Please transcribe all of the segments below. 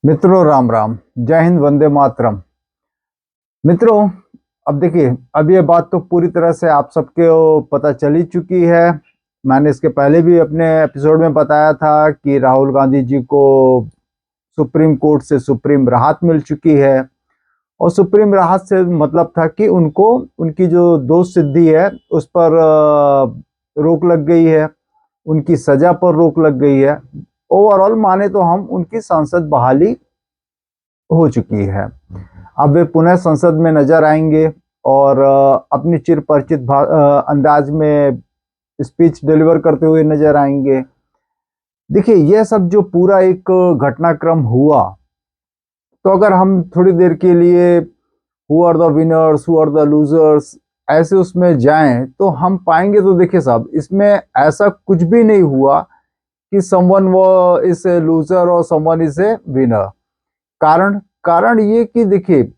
मित्रों, राम राम। जय हिंद, वंदे मातरम। मित्रों, अब देखिए, अब ये बात तो पूरी तरह से आप सबके पता चल ही चुकी है। मैंने इसके पहले भी अपने एपिसोड में बताया था कि राहुल गांधी जी को सुप्रीम कोर्ट से सुप्रीम राहत मिल चुकी है। और सुप्रीम राहत से मतलब था कि उनको उनकी जो दोष सिद्धि है उस पर रोक लग गई है, उनकी सजा पर रोक लग गई है। ओवरऑल माने तो हम उनकी सांसद बहाली हो चुकी है। अब वे पुनः संसद में नजर आएंगे और अपनी चिर परिचित अंदाज में स्पीच डिलीवर करते हुए नजर आएंगे। देखिए, यह सब जो पूरा एक घटनाक्रम हुआ, तो अगर हम थोड़ी देर के लिए who are the winners, who are the losers, ऐसे उसमें जाएं तो हम पाएंगे, तो देखिए साहब, इसमें ऐसा कुछ भी नहीं हुआ कि समवन वो इज ए लूजर और समवन इज ए विनर। कारण कारण ये कि देखिए,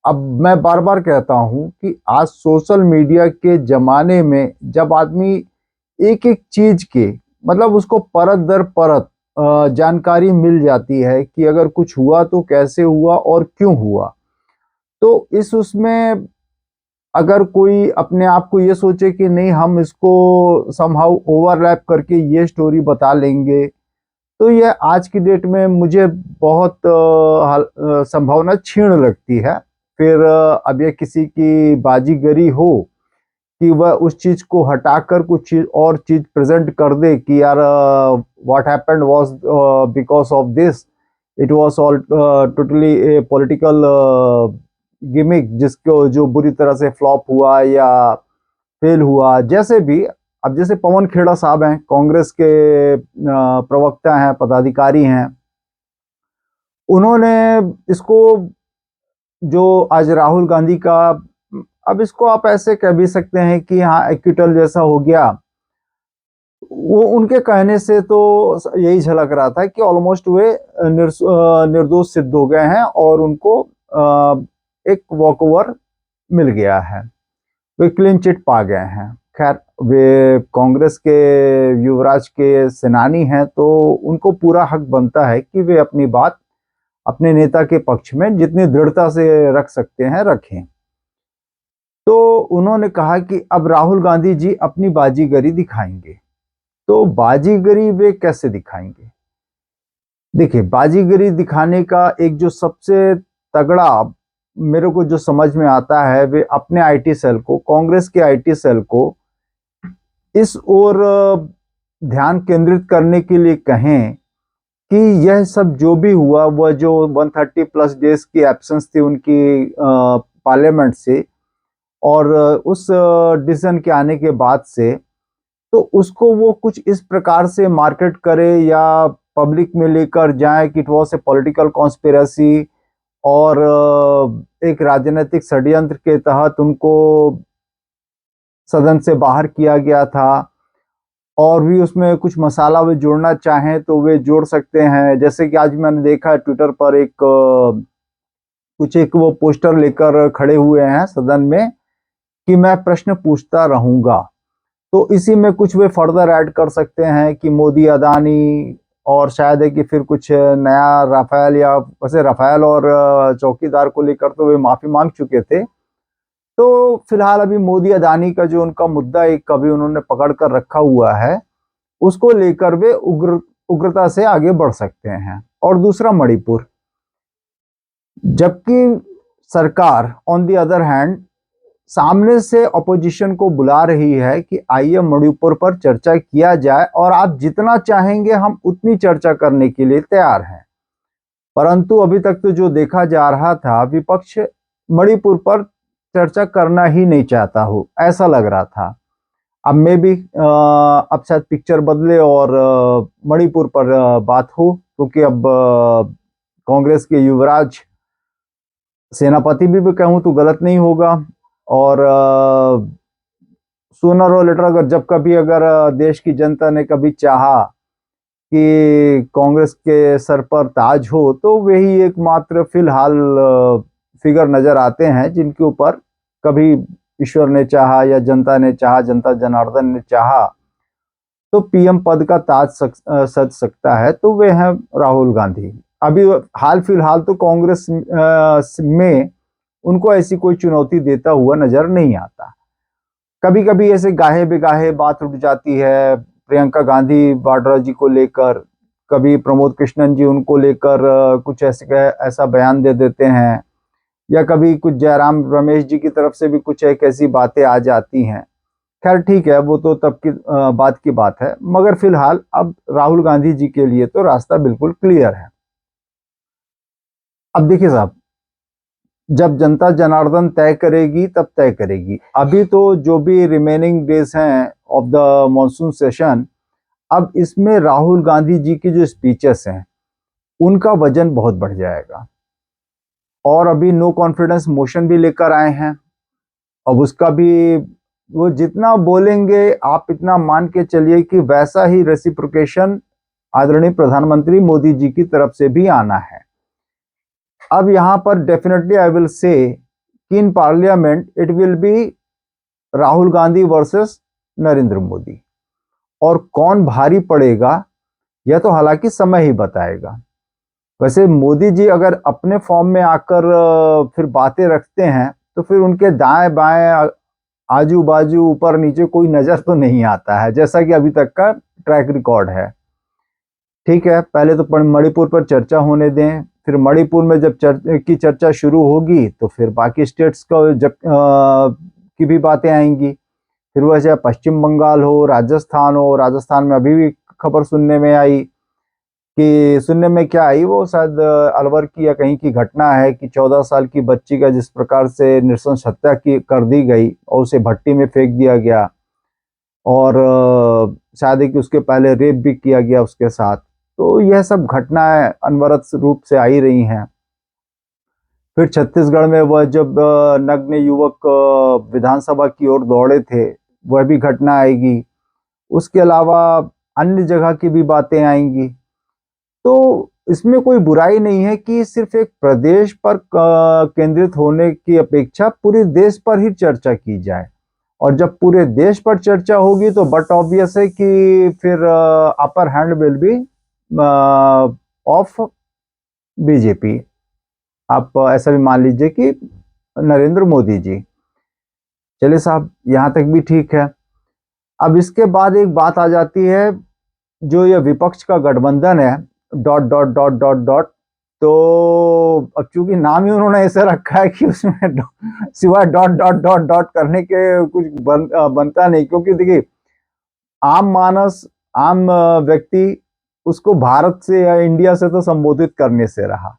अब मैं बार बार कहता हूं कि आज सोशल मीडिया के जमाने में जब आदमी एक एक चीज के मतलब उसको परत दर परत जानकारी मिल जाती है कि अगर कुछ हुआ तो कैसे हुआ और क्यों हुआ, तो इस उसमें अगर कोई अपने आप को ये सोचे कि नहीं, हम इसको समहाउ ओवरलैप करके ये स्टोरी बता लेंगे, तो यह आज की डेट में मुझे बहुत संभावना क्षीण लगती है। फिर अब ये किसी की बाजीगरी हो कि वह उस चीज को हटाकर कुछ चीज और चीज प्रेजेंट कर दे कि यार what happened was because of this, it was all totally A political gimmick, जिसको जो बुरी तरह से फ्लॉप हुआ या फेल हुआ, जैसे भी। अब जैसे पवन खेड़ा साहब हैं, कांग्रेस के प्रवक्ता हैं, पदाधिकारी हैं, उन्होंने इसको, जो आज राहुल गांधी का, अब इसको आप ऐसे कह भी सकते हैं कि हाँ, एक्विटल जैसा हो गया। वो उनके कहने से तो यही झलक रहा था कि ऑलमोस्ट वे निर्दोष सिद्ध हो गए हैं और उनको एक वॉकओवर मिल गया है, वे क्लीन चिट पा गए हैं। खैर, वे कांग्रेस के युवराज के सेनानी हैं, तो उनको पूरा हक बनता है कि वे अपनी बात अपने नेता के पक्ष में जितनी दृढ़ता से रख सकते हैं रखें। तो उन्होंने कहा कि अब राहुल गांधी जी अपनी बाजीगरी दिखाएंगे। तो बाजीगरी वे कैसे दिखाएंगे? देखिए, बाजीगरी दिखाने का एक जो सबसे तगड़ा मेरे को जो समझ में आता है, वे अपने आईटी सेल को, कांग्रेस के आईटी सेल को इस ओर ध्यान केंद्रित करने के लिए कहें कि यह सब जो भी हुआ, वह जो 130 प्लस डेज की एब्सेंस थी उनकी पार्लियामेंट से, और उस डिसीजन के आने के बाद से, तो उसको वो कुछ इस प्रकार से मार्केट करे या पब्लिक में लेकर जाए कि it was a political conspiracy और एक राजनीतिक षड्यंत्र के तहत उनको सदन से बाहर किया गया था। और भी उसमें कुछ मसाला वे जोड़ना चाहें तो वे जोड़ सकते हैं। जैसे कि आज मैंने देखा ट्विटर पर कुछ एक वो पोस्टर लेकर खड़े हुए हैं सदन में कि मैं प्रश्न पूछता रहूंगा। तो इसी में कुछ वे फर्दर ऐड कर सकते हैं कि मोदी, अदानी, और शायद है कि फिर कुछ नया राफेल, या वैसे राफेल और चौकीदार को लेकर तो वे माफी मांग चुके थे। तो फिलहाल अभी मोदी अदानी का जो उनका मुद्दा एक कभी उन्होंने पकड़ कर रखा हुआ है, उसको लेकर वे उग्रता से आगे बढ़ सकते हैं। और दूसरा, मणिपुर, जबकि सरकार ऑन दी अदर हैंड सामने से अपोजिशन को बुला रही है कि आइए मणिपुर पर चर्चा किया जाए और आप जितना चाहेंगे हम उतनी चर्चा करने के लिए तैयार हैं, परंतु अभी तक तो जो देखा जा रहा था, विपक्ष मणिपुर पर चर्चा करना ही नहीं चाहता हो, ऐसा लग रहा था। अब मे भी अब शायद पिक्चर बदले और मणिपुर पर बात हो, क्योंकि अब कांग्रेस के युवराज, सेनापति भी कहूं तो गलत नहीं होगा, और सूनर और लेटर अगर जब कभी अगर देश की जनता ने कभी चाहा कि कांग्रेस के सर पर ताज हो, तो वही एकमात्र फिलहाल फिगर नजर आते हैं जिनके ऊपर कभी ईश्वर ने चाहा या जनता ने चाहा, जनता जनार्दन ने चाहा तो पीएम पद का ताज सज सकता है, तो वे हैं राहुल गांधी। अभी हाल फिलहाल तो कांग्रेस में उनको ऐसी कोई चुनौती देता हुआ नजर नहीं आता। कभी कभी ऐसे गाहे बेगाहे बात उठ जाती है प्रियंका गांधी वाड्रा जी को लेकर, कभी प्रमोद कृष्णन जी उनको लेकर कुछ ऐसा बयान दे देते हैं, या कभी कुछ जयराम रमेश जी की तरफ से भी कुछ एक ऐसी बातें आ जाती हैं। खैर ठीक है, वो तो तब की बात की बात है, मगर फिलहाल अब राहुल गांधी जी के लिए तो रास्ता बिल्कुल क्लियर है। अब देखिए साहब, जब जनता जनार्दन तय करेगी तब तय करेगी। अभी तो जो भी रिमेनिंग डेज हैं ऑफ द मॉनसून सेशन, अब इसमें राहुल गांधी जी की जो स्पीचेस हैं उनका वजन बहुत बढ़ जाएगा। और अभी नो कॉन्फिडेंस मोशन भी लेकर आए हैं, अब उसका भी वो जितना बोलेंगे आप इतना मान के चलिए कि वैसा ही रेसिप्रोकेशन आदरणीय प्रधानमंत्री मोदी जी की तरफ से भी आना है। अब यहां पर डेफिनेटली आई विल से कि in parliament it will be Rahul Gandhi versus Narendra Modi, और कौन भारी पड़ेगा यह तो हालांकि समय ही बताएगा। वैसे मोदी जी अगर अपने फॉर्म में आकर फिर बातें रखते हैं तो फिर उनके दाएं बाएं आजू बाजू ऊपर नीचे कोई नजर तो नहीं आता है, जैसा कि अभी तक का ट्रैक रिकॉर्ड है। ठीक है, पहले तो मणिपुर पर चर्चा होने दें, फिर मणिपुर में जब की चर्चा शुरू होगी तो फिर बाकी स्टेट्स का की भी बातें आएंगी। फिर वह चाहे पश्चिम बंगाल हो, राजस्थान हो, राजस्थान में अभी भी खबर सुनने में आई कि सुनने में क्या आई, वो शायद अलवर की या कहीं की घटना है कि 14 साल की बच्ची का जिस प्रकार से नृशंस हत्या की कर दी गई और उसे भट्टी में फेंक दिया गया, और शायद है कि उसके पहले रेप भी किया गया उसके साथ। तो यह सब घटनाएं अनवरत रूप से आई रही हैं। फिर छत्तीसगढ़ में वह जब नग्न युवक विधानसभा की ओर दौड़े थे, वह भी घटना आएगी। उसके अलावा अन्य जगह की भी बातें आएंगी। तो इसमें कोई बुराई नहीं है कि सिर्फ एक प्रदेश पर केंद्रित होने की अपेक्षा पूरे देश पर ही चर्चा की जाए। और जब पूरे देश पर चर्चा होगी तो बट ऑब्वियस है कि फिर upper hand will be of BJP. आप ऐसा भी मान लीजिए कि नरेंद्र मोदी जी। चलिए साहब, यहां तक भी ठीक है। अब इसके बाद एक बात आ जाती है, जो ये विपक्ष का गठबंधन है dot dot dot dot dot, तो अब चूंकि नाम ही उन्होंने ऐसे रखा है कि उसमें सिवाय डॉट डॉट डॉट डॉट करने के कुछ बनता नहीं। क्योंकि देखिए, आम मानस, आम व्यक्ति उसको भारत से या इंडिया से तो संबोधित करने से रहा,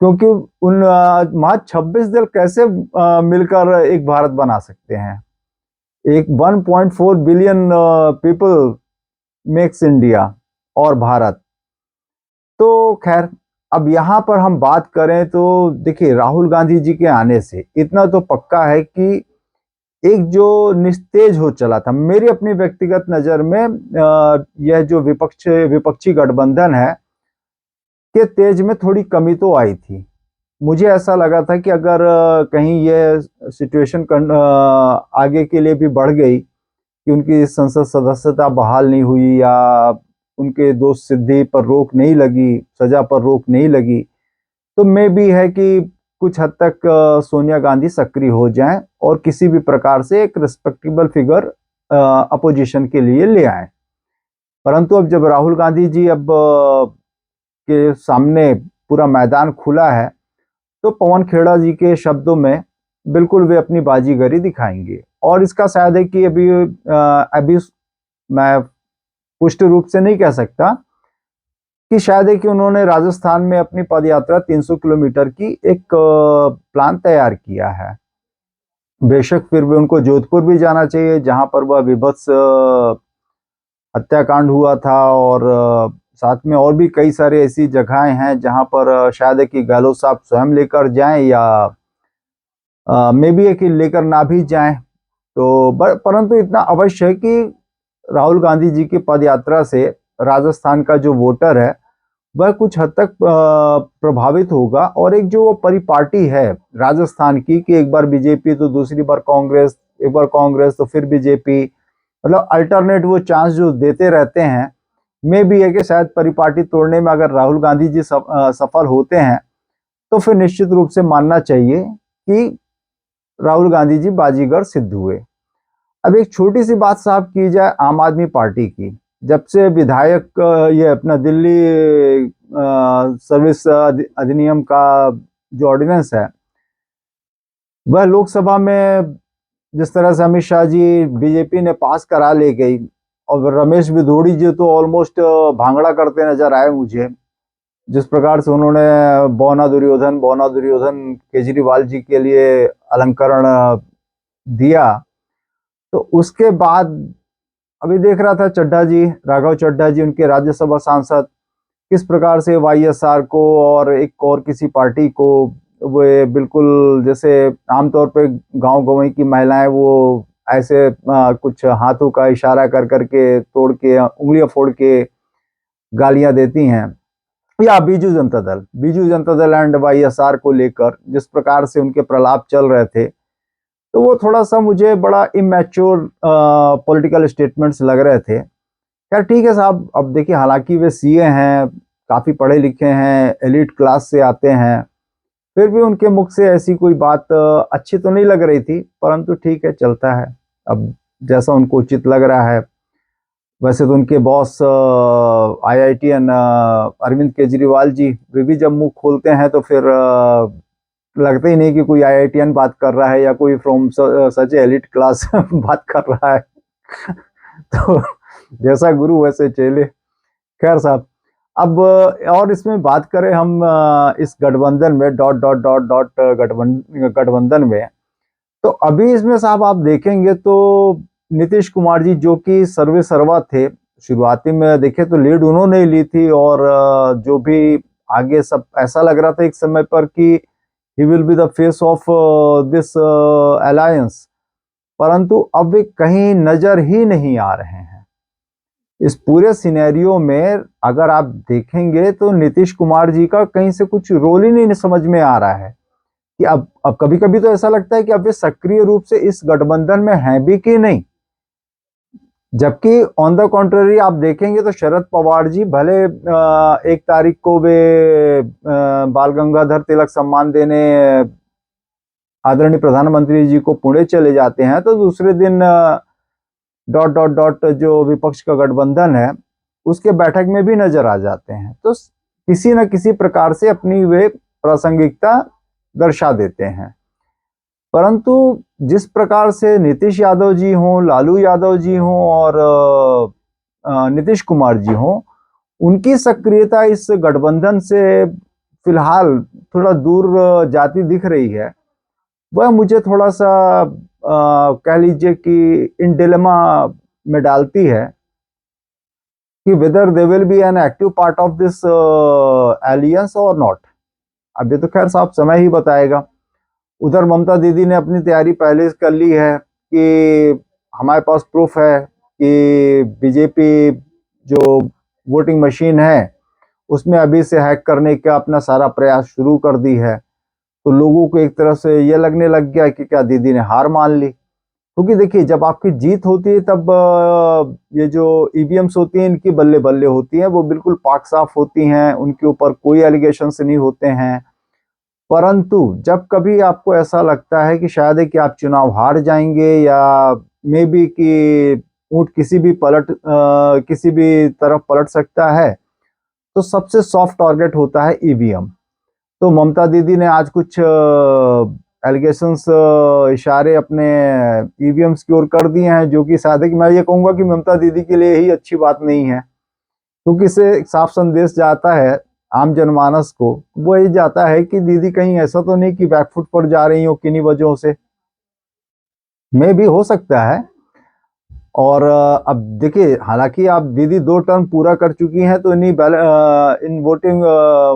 क्योंकि उन वहां 26 दल कैसे मिलकर एक भारत बना सकते हैं। एक 1.4 बिलियन पीपल मेक्स इंडिया और भारत। तो खैर, अब यहां पर हम बात करें तो देखिए, राहुल गांधी जी के आने से इतना तो पक्का है कि एक जो निस्तेज हो चला था, मेरी अपनी व्यक्तिगत नजर में यह जो विपक्षी गठबंधन है के तेज में थोड़ी कमी तो आई थी। मुझे ऐसा लगा था कि अगर कहीं यह सिचुएशन आगे के लिए भी बढ़ गई कि उनकी संसद सदस्यता बहाल नहीं हुई, या उनके दोष सिद्धि पर रोक नहीं लगी, सजा पर रोक नहीं लगी, तो मे भी है कि कुछ हद तक सोनिया गांधी सक्रिय हो जाएं और किसी भी प्रकार से एक रिस्पेक्टेबल फिगर अपोजिशन के लिए ले आए। परंतु अब जब राहुल गांधी जी अब के सामने पूरा मैदान खुला है, तो पवन खेड़ा जी के शब्दों में बिल्कुल वे अपनी बाजीगरी दिखाएंगे। और इसका शायद है कि अभी मैं पुष्ट रूप से नहीं कह सकता कि शायद है कि उन्होंने राजस्थान में अपनी पदयात्रा 300 किलोमीटर की एक प्लान तैयार किया है। बेशक फिर भी उनको जोधपुर भी जाना चाहिए, जहां पर वह विभत्स हत्याकांड हुआ था, और साथ में और भी कई सारे ऐसी जगहें हैं जहां पर शायद है कि गहलोत साहब स्वयं लेकर जाएं, या मे बी है कि लेकर ना भी जाएं। तो परंतु इतना अवश्य है कि राहुल गांधी जी की पदयात्रा से राजस्थान का जो वोटर है वह कुछ हद तक प्रभावित होगा। और एक जो परिपाटी है राजस्थान की कि एक बार बीजेपी तो दूसरी बार कांग्रेस, एक बार कांग्रेस तो फिर बीजेपी, मतलब अल्टरनेट वो चांस जो देते रहते हैं, मे भी है कि शायद परिपाटी तोड़ने में अगर राहुल गांधी जी सफल होते हैं तो फिर निश्चित रूप से मानना चाहिए कि राहुल गांधी जी बाजीगर सिद्ध हुए। अब एक छोटी सी बात साफ की जाए आम आदमी पार्टी की, जब से विधायक ये अपना दिल्ली सर्विस अधिनियम का जो ऑर्डिनेंस है वह लोकसभा में जिस तरह से अमित शाह जी बीजेपी ने पास करा ले गई, और रमेश बिधूड़ी जी तो ऑलमोस्ट भांगड़ा करते नजर आए मुझे, जिस प्रकार से उन्होंने बौना दुर्योधन केजरीवाल जी के लिए अलंकरण दिया। तो उसके बाद अभी देख रहा था चड्ढा जी, राघव चड्ढा जी, उनके राज्यसभा सांसद, किस प्रकार से वाईएसआर को और एक और किसी पार्टी को वे बिल्कुल जैसे आमतौर पे गांव गंवई की महिलाएं वो ऐसे कुछ हाथों का इशारा कर करके तोड़ के उंगलियां फोड़ के गालियां देती हैं, या बीजू जनता दल एंड वाईएसआर को लेकर जिस प्रकार से उनके प्रलाप चल रहे थे, तो वो थोड़ा सा मुझे बड़ा इमेच्योर पॉलिटिकल स्टेटमेंट्स लग रहे थे। यार ठीक है साहब, अब देखिए हालांकि वे सीए हैं, काफी पढ़े लिखे हैं, एलिट क्लास से आते हैं, फिर भी उनके मुख से ऐसी कोई बात अच्छी तो नहीं लग रही थी, परंतु ठीक है, चलता है, अब जैसा उनको उचित लग रहा है। वैसे तो उनके बॉस आईआईटीएन अरविंद केजरीवाल जी, वे भी जब मुंह खोलते हैं तो फिर लगता ही नहीं कि कोई आईआईटीएन बात कर रहा है या कोई फ्रॉम सच एलिट क्लास बात कर रहा है। तो जैसा गुरु वैसे चेले। खैर साहब, अब और इसमें बात करें हम इस गठबंधन में डॉट गठबंधन में, तो अभी इसमें साहब आप देखेंगे तो नीतीश कुमार जी जो कि सर्वे सर्वा थे, शुरुआती में देखे तो लीड उन्होंने ही ली थी, और जो भी आगे सब ऐसा लग रहा था एक समय पर कि he will be the face of this alliance, परंतु अब वे कहीं नजर ही नहीं आ रहे हैं। इस पूरे सिनेरियो में अगर आप देखेंगे तो नीतीश कुमार जी का कहीं से कुछ रोल ही नहीं समझ में आ रहा है कि अब कभी कभी तो ऐसा लगता है कि अब वे सक्रिय रूप से इस गठबंधन में हैं भी कि नहीं, जबकि ऑन द कॉन्ट्ररी आप देखेंगे तो शरद पवार जी भले 1 तारीख को वे बाल गंगाधर तिलक सम्मान देने आदरणीय प्रधानमंत्री जी को पुणे चले जाते हैं, तो दूसरे दिन जो विपक्ष का गठबंधन है उसके बैठक में भी नजर आ जाते हैं। तो किसी न किसी प्रकार से अपनी वे प्रासंगिकता दर्शा देते हैं, परंतु जिस प्रकार से नीतीश यादव जी हों, लालू यादव जी हों और नीतीश कुमार जी हों, उनकी सक्रियता इस गठबंधन से फिलहाल थोड़ा दूर जाती दिख रही है। वह मुझे थोड़ा सा कह लीजिए कि इन डिलेमा में डालती है कि whether they will be an active part of this aliens और नॉट। अभी तो खैर साहब समय ही बताएगा। उधर ममता दीदी ने अपनी तैयारी पहले कर ली है कि हमारे पास प्रूफ है कि बीजेपी जो वोटिंग मशीन है उसमें अभी से हैक करने का अपना सारा प्रयास शुरू कर दी है। तो लोगों को एक तरह से ये लगने लग गया कि क्या दीदी ने हार मान ली, क्योंकि देखिए जब आपकी जीत होती है तब ये जो ईवीएम्स होती हैं इनकी बल्ले बल्ले होती हैं, वो बिल्कुल पाक साफ होती हैं, उनके ऊपर कोई एलिगेशंस नहीं होते हैं। परंतु जब कभी आपको ऐसा लगता है कि शायद है कि आप चुनाव हार जाएंगे या मे बी कि ऊंट किसी भी तरफ पलट सकता है, तो सबसे सॉफ्ट टारगेट होता है ईवीएम। तो ममता दीदी ने आज कुछ एलिगेशंस इशारे अपने ईवीएम्स की ओर कर दिए हैं, जो कि शायद मैं ये कहूंगा कि ममता दीदी के लिए ही अच्छी बात नहीं है, क्योंकि इससे एक साफ संदेश जाता है आम जनमानस को, वो ये जाता है कि दीदी कहीं ऐसा तो नहीं कि बैकफुट पर जा रही हो किन्हीं वजहों से, में भी हो सकता है। और अब देखिए हालांकि आप दीदी 2 टर्म पूरा कर चुकी हैं, तो इन वोटिंग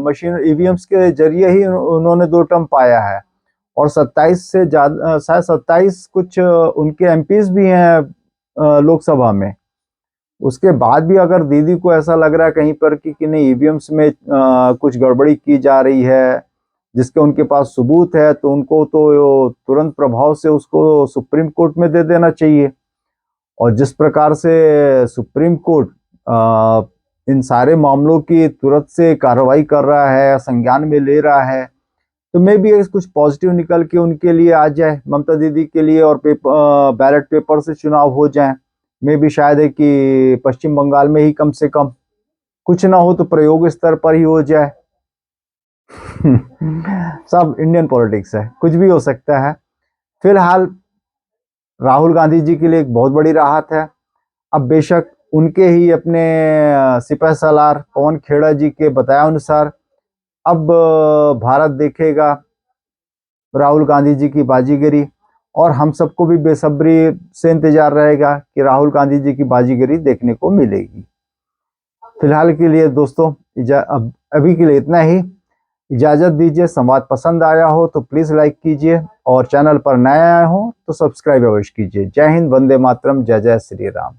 मशीन ईवीएम्स के जरिए ही उन्होंने 2 टर्म पाया है, और 27 से ज्यादा शायद 27 कुछ उनके एमपीज भी हैं लोकसभा में। उसके बाद भी अगर दीदी को ऐसा लग रहा है कहीं पर कि नहीं ईवीएम्स में कुछ गड़बड़ी की जा रही है जिसके उनके पास सबूत है, तो उनको तो तुरंत प्रभाव से उसको सुप्रीम कोर्ट में दे देना चाहिए। और जिस प्रकार से सुप्रीम कोर्ट इन सारे मामलों की तुरंत से कार्रवाई कर रहा है, संज्ञान में ले रहा है, तो मे भी कुछ पॉजिटिव निकल के उनके लिए आ जाए, ममता दीदी के लिए, और बैलेट पेपर से चुनाव हो जाए। मे भी शायद है कि पश्चिम बंगाल में ही कम से कम, कुछ ना हो तो प्रयोग स्तर पर ही हो जाए। सब इंडियन पॉलिटिक्स है, कुछ भी हो सकता है। फिलहाल राहुल गांधी जी के लिए एक बहुत बड़ी राहत है। अब बेशक उनके ही अपने सिपह सालार पवन खेड़ा जी के बताया अनुसार अब भारत देखेगा राहुल गांधी जी की बाजीगरी, और हम सबको भी बेसब्री से इंतजार रहेगा कि राहुल गांधी जी की बाजीगरी देखने को मिलेगी। फिलहाल के लिए दोस्तों अभी के लिए इतना ही। इजाजत दीजिए। संवाद पसंद आया हो तो प्लीज लाइक कीजिए, और चैनल पर नए आए हो तो सब्सक्राइब अवश्य कीजिए। जय हिंद, वंदे मातरम, जय जय श्री राम।